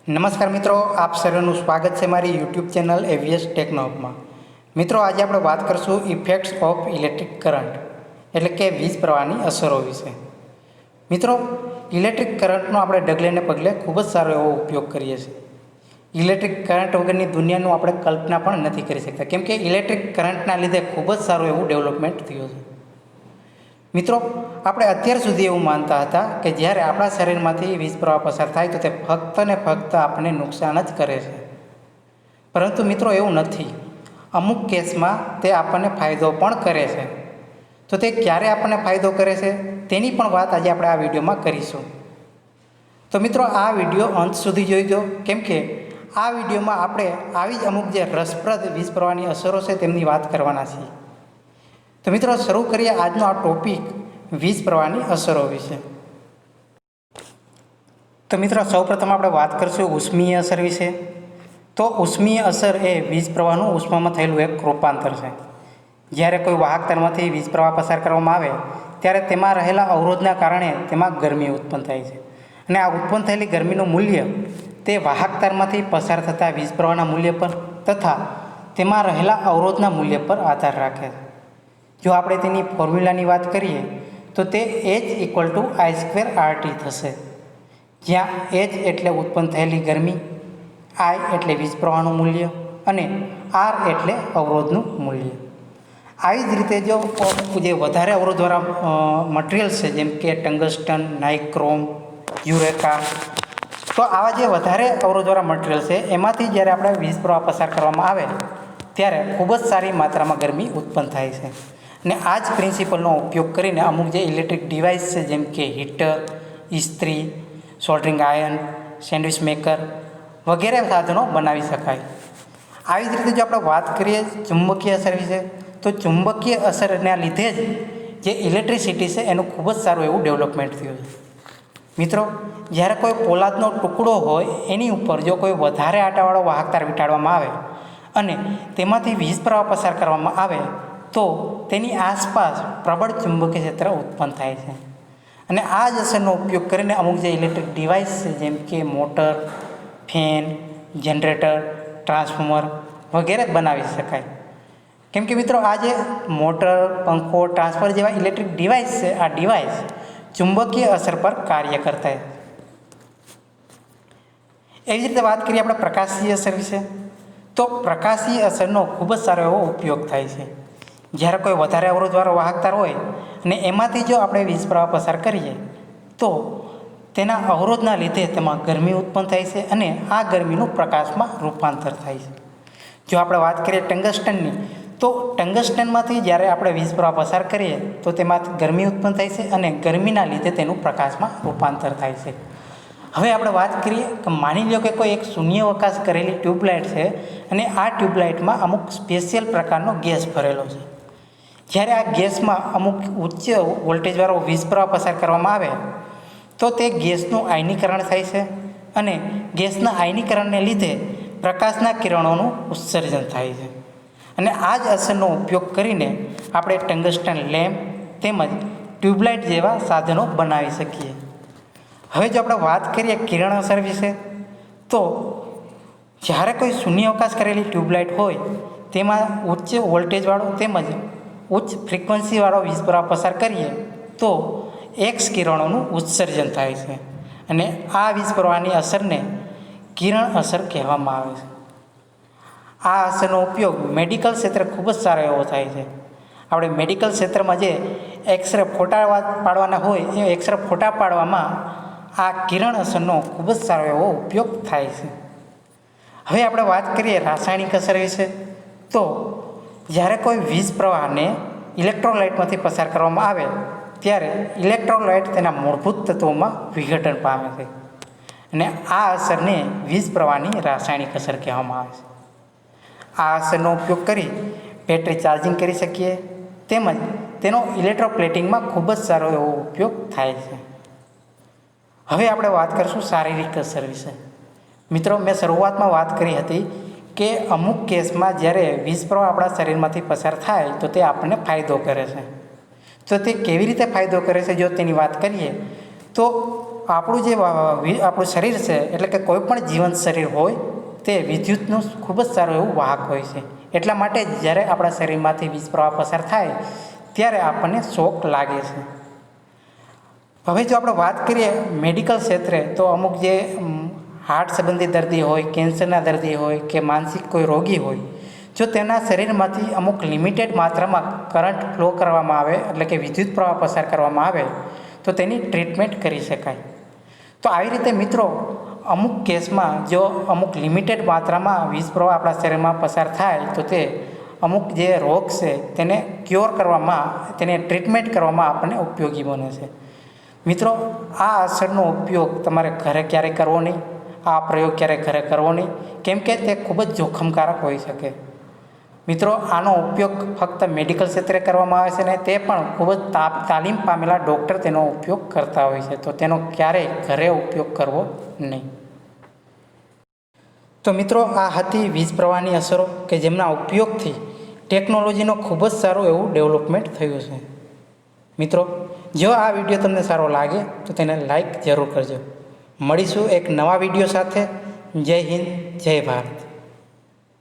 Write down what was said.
નમસ્કાર મિત્રો, આપ સર્વેનું સ્વાગત છે મારી યુટ્યુબ ચેનલ એવીએસ ટેકનોમાં। મિત્રો, આજે આપણે વાત કરીશું ઇફેક્ટ્સ ઓફ ઇલેક્ટ્રિક કરંટ એટલે કે વીજ પ્રવાહની અસરો વિશે। મિત્રો, ઇલેક્ટ્રિક કરંટનો આપણે ડગલે ને પગલે ખૂબ જ સારો એવો ઉપયોગ કરીએ છીએ। ઇલેક્ટ્રિક કરંટ વગરની દુનિયાનું આપણે કલ્પના પણ નથી કરી શકતા, કેમ કે ઇલેક્ટ્રિક કરંટના લીધે ખૂબ જ સારું એવું ડેવલપમેન્ટ થયું છે। મિત્રો, આપણે અત્યાર સુધી એવું માનતા હતા કે જ્યારે આપણા શરીરમાંથી વીજ પ્રવાહ પસાર થાય તો તે ફક્ત ને ફક્ત આપણને નુકસાન જ કરે છે, પરંતુ મિત્રો એવું નથી। અમુક કેસમાં તે આપણને ફાયદો પણ કરે છે। તો તે ક્યારે આપણને ફાયદો કરે છે તેની પણ વાત આજે આપણે આ વિડીયોમાં કરીશું। તો મિત્રો, આ વિડીયો અંત સુધી જોઈજો, કેમ કે આ વિડીયોમાં આપણે આવી જ અમુક જે રસપ્રદ વીજ પ્રવાહની અસરો છે તેમની વાત કરવાના છીએ। તો મિત્રો, શરૂ કરીએ આજનો આ ટોપિક વીજ પ્રવાહની અસરો વિશે। તો મિત્રો, સૌપ્રથમ આપણે વાત કરીશું ઉષ્મીય અસર વિશે। તો ઉષ્મીય અસર એ વીજ પ્રવાહનું ઉષ્મામાં થયેલું એક રૂપાંતર છે। જ્યારે કોઈ વાહક તારમાંથી વીજ પ્રવાહ પસાર કરવામાં આવે ત્યારે તેમાં રહેલા અવરોધના કારણે તેમાં ગરમી ઉત્પન્ન થાય છે, અને આ ઉત્પન્ન થયેલી ગરમીનું મૂલ્ય તે વાહક તારમાંથી પસાર થતા વીજ પ્રવાહના મૂલ્ય પર તથા તેમાં રહેલા અવરોધના મૂલ્ય પર આધાર રાખે છે। જો આપણે તેની ફોર્મ્યુલાની વાત કરીએ તો તે H=I²RT થશે, જ્યાં H એટલે ઉત્પન્ન થયેલી ગરમી, I એટલે વીજ પ્રવાહનું મૂલ્ય અને R એટલે અવરોધનું મૂલ્ય। આવી જ રીતે જો જે વધારે અવરોધવાળા મટીરિયલ્સ છે, જેમ કે ટંગસ્ટન, નાઇક્રોમ, યુરેકા, તો આવા જે વધારે અવરોધવાળા મટીરિયલ છે એમાંથી જ્યારે આપણે વીજ પ્રવાહ પસાર કરવામાં આવે ત્યારે ખૂબ જ સારી માત્રામાં ગરમી ઉત્પન્ન થાય છે। અને આ જ પ્રિન્સિપલનો ઉપયોગ કરીને અમુક જે ઇલેક્ટ્રિક ડિવાઇસ છે, જેમ કે હીટર, ઇસ્ત્રી, સોલ્ડરિંગ આયર્ન, સેન્ડવિચ મેકર વગેરે સાધનો બનાવી શકાય। આવી જ રીતે જો આપણે વાત કરીએ ચુંબકીય અસર વિશે, તો ચુંબકીય અસરના લીધે જ જે ઇલેક્ટ્રિસિટી છે એનું ખૂબ જ સારું એવું ડેવલપમેન્ટ થયું છે। મિત્રો, જ્યારે કોઈ પોલાદનો ટુકડો હોય એની ઉપર જો કોઈ વધારે આટાવાળો વાહક તાર વીંટાળવામાં આવે અને તેમાંથી વીજ પ્રવાહ પસાર કરવામાં આવે તો તેની આસપાસ પ્રબળ ચુંબકીય ક્ષેત્ર ઉત્પન્ન થાય છે, અને આ જ અસરનો ઉપયોગ કરીને અમુક જે ઇલેક્ટ્રિક ડિવાઇસ છે, જેમ કે મોટર, ફેન, જનરેટર, ટ્રાન્સફોર્મર વગેરે બનાવી શકાય। કેમ કે મિત્રો, આ જે મોટર, પંખો, ટ્રાન્સફર જેવા ઇલેક્ટ્રિક ડિવાઇસ છે, આ ડિવાઇસ ચુંબકીય અસર પર કાર્ય કરતા। એવી જ રીતે વાત કરીએ આપણે પ્રકાશીય અસર વિશે, તો પ્રકાશીય અસરનો ખૂબ જ સારો એવો ઉપયોગ થાય છે। જ્યારે કોઈ વધારે અવરોધવાળો વાહક તાર હોય અને એમાંથી જો આપણે વીજ પ્રવાહ પસાર કરીએ તો તેના અવરોધના લીધે તેમાં ગરમી ઉત્પન્ન થાય છે, અને આ ગરમીનું પ્રકાશમાં રૂપાંતર થાય છે। જો આપણે વાત કરીએ ટંગસ્ટનની, તો ટંગસ્ટનમાંથી જ્યારે આપણે વીજ પ્રવાહ પસાર કરીએ તો તેમાંથી ગરમી ઉત્પન્ન થાય છે, અને ગરમીના લીધે તેનું પ્રકાશમાં રૂપાંતર થાય છે। હવે આપણે વાત કરીએ કે માની લો કે કોઈ એક શૂન્યાવકાશ કરેલી ટ્યુબલાઇટ છે, અને આ ટ્યુબલાઇટમાં અમુક સ્પેશિયલ પ્રકારનો ગેસ ભરેલો છે। જ્યારે આ ગેસમાં અમુક ઉચ્ચ વોલ્ટેજવાળો વીજ પ્રવાહ પસાર કરવામાં આવે તો તે ગેસનું આયનીકરણ થાય છે, અને ગેસના આયનીકરણને લીધે પ્રકાશના કિરણોનું ઉત્સર્જન થાય છે, અને આ જ અસરનો ઉપયોગ કરીને આપણે ટંગસ્ટન લેમ્પ તેમજ ટ્યુબલાઇટ જેવા સાધનો બનાવી શકીએ। હવે જો આપણે વાત કરીએ કિરણ અસર વિશે, તો જ્યારે કોઈ શૂન્યાવકાશ કરેલી ટ્યુબલાઇટ હોય તેમાં ઉચ્ચ વોલ્ટેજવાળો તેમજ ઉચ્ચ ફ્રિકવન્સીવાળો વીજ પ્રવાહ પસાર કરીએ તો એક્સ કિરણોનું ઉત્સર્જન થાય છે, અને આ વીજ પ્રવાહની અસરને કિરણ અસર કહેવામાં આવે છે। આ અસરનો ઉપયોગ મેડિકલ ક્ષેત્રે ખૂબ જ સારો એવો થાય છે। આપણે મેડિકલ ક્ષેત્રમાં જે એક્સરે ફોટા પાડવાના હોય એ એક્સરે ફોટા પાડવામાં આ કિરણ અસરનો ખૂબ જ સારો એવો ઉપયોગ થાય છે। હવે આપણે વાત કરીએ રાસાયણિક અસર વિશે, તો જ્યારે કોઈ વીજ પ્રવાહને ઇલેક્ટ્રોલાઇટમાંથી પસાર કરવામાં આવે ત્યારે ઇલેક્ટ્રોલાઇટ તેના મૂળભૂત તત્વોમાં વિઘટન પામે છે, અને આ અસરને વીજ પ્રવાહની રાસાયણિક અસર કહેવામાં આવે છે। આ અસરનો ઉપયોગ કરી બેટરી ચાર્જિંગ કરી શકીએ, તેમજ તેનો ઇલેક્ટ્રોપ્લેટિંગમાં ખૂબ જ સારો એવો ઉપયોગ થાય છે। હવે આપણે વાત કરીશું શારીરિક અસર વિશે। મિત્રો, મેં શરૂઆતમાં વાત કરી હતી કે અમુક કેસમાં જ્યારે વીજ પ્રવાહ આપણા શરીરમાંથી પસાર થાય તો તે આપણને ફાયદો કરે છે। તો તે કેવી રીતે ફાયદો કરે છે જો તેની વાત કરીએ તો આપણું જે આપણું શરીર છે, એટલે કે કોઈ પણ જીવંત શરીર હોય તે વિદ્યુતનું ખૂબ જ સારું એવું વાહક હોય છે. એટલા માટે જ જ્યારે આપણા શરીરમાંથી વીજ પ્રવાહ પસાર થાય ત્યારે આપણને શોક લાગે છે. હવે જો આપણે વાત કરીએ મેડિકલ ક્ષેત્રે, તો અમુક જે હાર્ટ સંબંધી દર્દી હોય, કેન્સરના દર્દી હોય કે માનસિક કોઈ રોગી હોય, જો તેના શરીરમાંથી અમુક લિમિટેડ માત્રામાં કરંટ ફ્લો કરવામાં આવે, એટલે કે વિદ્યુત પ્રવાહ પસાર કરવામાં આવે, તો તેની ટ્રીટમેન્ટ કરી શકાય. તો આવી રીતે મિત્રો અમુક કેસમાં જો અમુક લિમિટેડ માત્રામાં વીજ પ્રવાહ આપણા શરીરમાં પસાર થાય તો તે અમુક જે રોગ છે તેને ક્યોર કરવામાં, તેને ટ્રીટમેન્ટ કરવામાં આપણને ઉપયોગી બને છે. મિત્રો, આ અસરનો ઉપયોગ તમારે ઘરે ક્યારેય કરવો નહીં, આ પ્રયોગ ક્યારેય ઘરે કરવો નહીં, કેમ કે તે ખૂબ જ જોખમકારક હોઈ શકે. મિત્રો, આનો ઉપયોગ ફક્ત મેડિકલ ક્ષેત્રે કરવામાં આવે છે ને તે પણ ખૂબ જ તાલીમ પામેલા ડૉક્ટર તેનો ઉપયોગ કરતા હોય છે. તો તેનો ક્યારેય ઘરે ઉપયોગ કરવો નહીં. તો મિત્રો, આ હતી વીજ પ્રવાહની અસરો કે જેમના ઉપયોગથી ટેકનોલોજીનો ખૂબ જ સારું એવું ડેવલપમેન્ટ થયું છે. મિત્રો, જો આ વિડીયો તમને સારો લાગે તો તેને લાઈક જરૂર કરજો. મળીશું એક નવા વિડીયો સાથે. જય હિન્દ, જય ભારત.